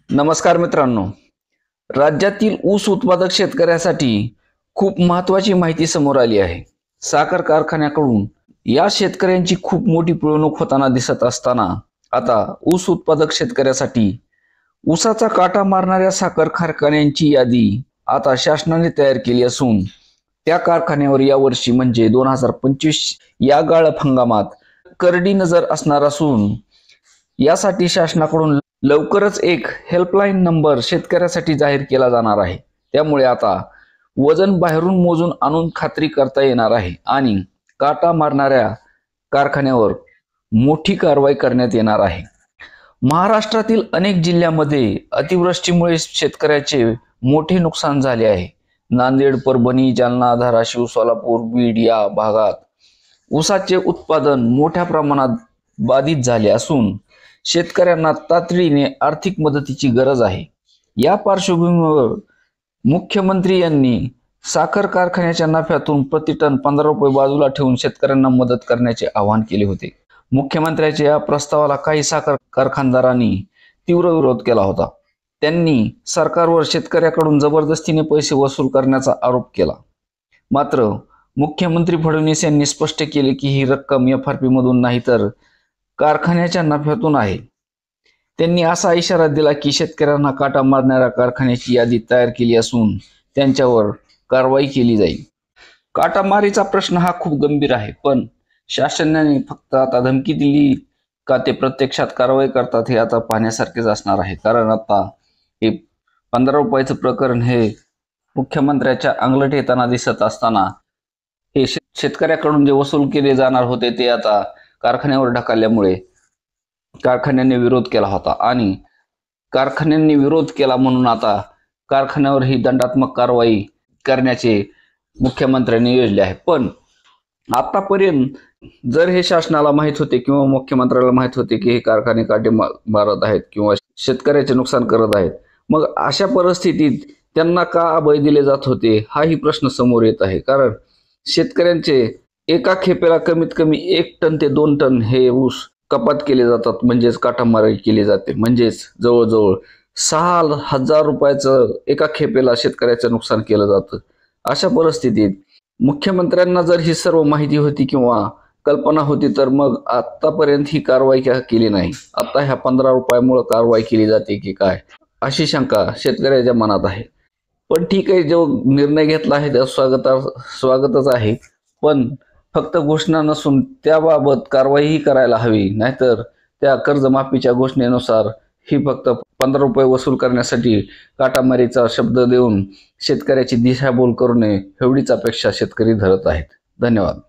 नमस्कार मित्रांनो, राज्यातील ऊस उत्पादक शेतकऱ्यासाठी खूप महत्त्वाची माहिती समोर आली आहे. साखर कारखान्याकडून या शेतकऱ्यांची खूप मोठी पिळवणूक होताना दिसत असताना आता ऊस उत्पादक शेतकऱ्यासाठी ऊसाचा काटा मारणाऱ्या साखर कारखान्यांची यादी आता शासनाने तयार केली असून त्या कारखान्यावर यावर्षी म्हणजे 2025 या गाळप हंगामात करडी नजर असणार असून यासाठी शासनाकडून लवकरच एक हेल्पलाईन नंबर शेतकऱ्यासाठी जाहीर केला जाणार आहे. त्यामुळे आता वजन बाहेरून मोजून आणून खात्री करता येणार आहे आणि काटा मारणाऱ्या कारखान्यावर मोठी कारवाई करण्यात येणार आहे. महाराष्ट्रातील अनेक जिल्ह्यांमध्ये अतिवृष्टीमुळे शेतकऱ्याचे मोठे नुकसान झाले आहे. नांदेड, परभणी, जालना, धाराशिव, सोलापूर, बीड या भागात ऊसाचे उत्पादन मोठ्या प्रमाणात बाधित झाले असून शेतकऱ्यांना तातडीने आर्थिक मदतीची गरज आहे. या पार्श्वभूमीवर मुख्यमंत्री यांनी साखर कारखान्याच्या नफ्यातून प्रतिटन 15 रुपये बाजूला ठेवून शेतकऱ्यांना मदत करण्याचे आवाहन केले होते. मुख्यमंत्र्यांच्या या प्रस्तावाला काही साखर कारखानदारांनी तीव्र विरोध केला होता. त्यांनी सरकारवर शेतकऱ्याकडून जबरदस्तीने पैसे वसूल करण्याचा आरोप केला. मात्र मुख्यमंत्री फडणवीस यांनी स्पष्ट केले की ही रक्कम FRP मधून नाही तर कारखान्याच्या नफ्यातून आहे. त्यांनी असा इशारा दिला की शेतकऱ्यांना काटा मारणाऱ्या कारखान्याची यादी तयार केली असून त्यांच्यावर कारवाई केली जाईल. काटामारीचा प्रश्न हा खूप गंभीर आहे, पण शासनाने फक्त आता धमकी दिली का ते प्रत्यक्षात कारवाई करतात हे आता पाहण्यासारखेच असणार आहे. कारण आता हे 15 रुपयाचं प्रकरण हे मुख्यमंत्र्याच्या अंगलट येताना दिसत असताना हे शेतकऱ्याकडून जे वसूल केले जाणार होते ते आता कारखान्यावर ढकलल्यामुळे कारखान्याने विरोध केला होता आणि कारखान्यांनी विरोध केला म्हणून आता कारखान्यावर ही दंडात्मक कारवाई करण्याचे मुख्यमंत्र्यांनी योजले आहे. पण आतापर्यंत जर हे शासनाला माहित होते किंवा मुख्यमंत्र्याला माहित होते की हे कारखाने काटे मारत आहेत किंवा शेतकऱ्याचे नुकसान करत आहेत, मग अशा परिस्थितीत त्यांना का अभय दिले जात होते हाही प्रश्न समोर येत आहे. कारण शेतकऱ्यांचे एका खेपेला कमीत कमी 1 टन ते 2 टन हे ऊस कपात केले जातात, म्हणजेच काटामारी केली जाते. म्हणजेच जवळजवळ 6,000 रुपयाचं एका खेपेला शेतकऱ्याचं नुकसान केलं जातं. अशा परिस्थितीत मुख्यमंत्र्यांना जर ही सर्व माहिती होती किंवा कल्पना होती तर मग आतापर्यंत ही कारवाई केली नाही. आता ह्या 15 रुपयामुळे कारवाई केली जाते की काय अशी शंका शेतकऱ्याच्या मनात आहे. पण ठीक आहे, जो निर्णय घेतला आहे त्या स्वागतच आहे, पण फक्त घोषणा नसून त्याबाबत कारवाईही करायला हवी. नाहीतर त्या कर्जमाफीच्या घोषणेनुसार ही फक्त 15 रुपये वसूल करण्यासाठी काटामारीचा शब्द देऊन शेतकऱ्याची दिशाभूल करू नये एवढीच अपेक्षा शेतकरी धरत आहेत. धन्यवाद.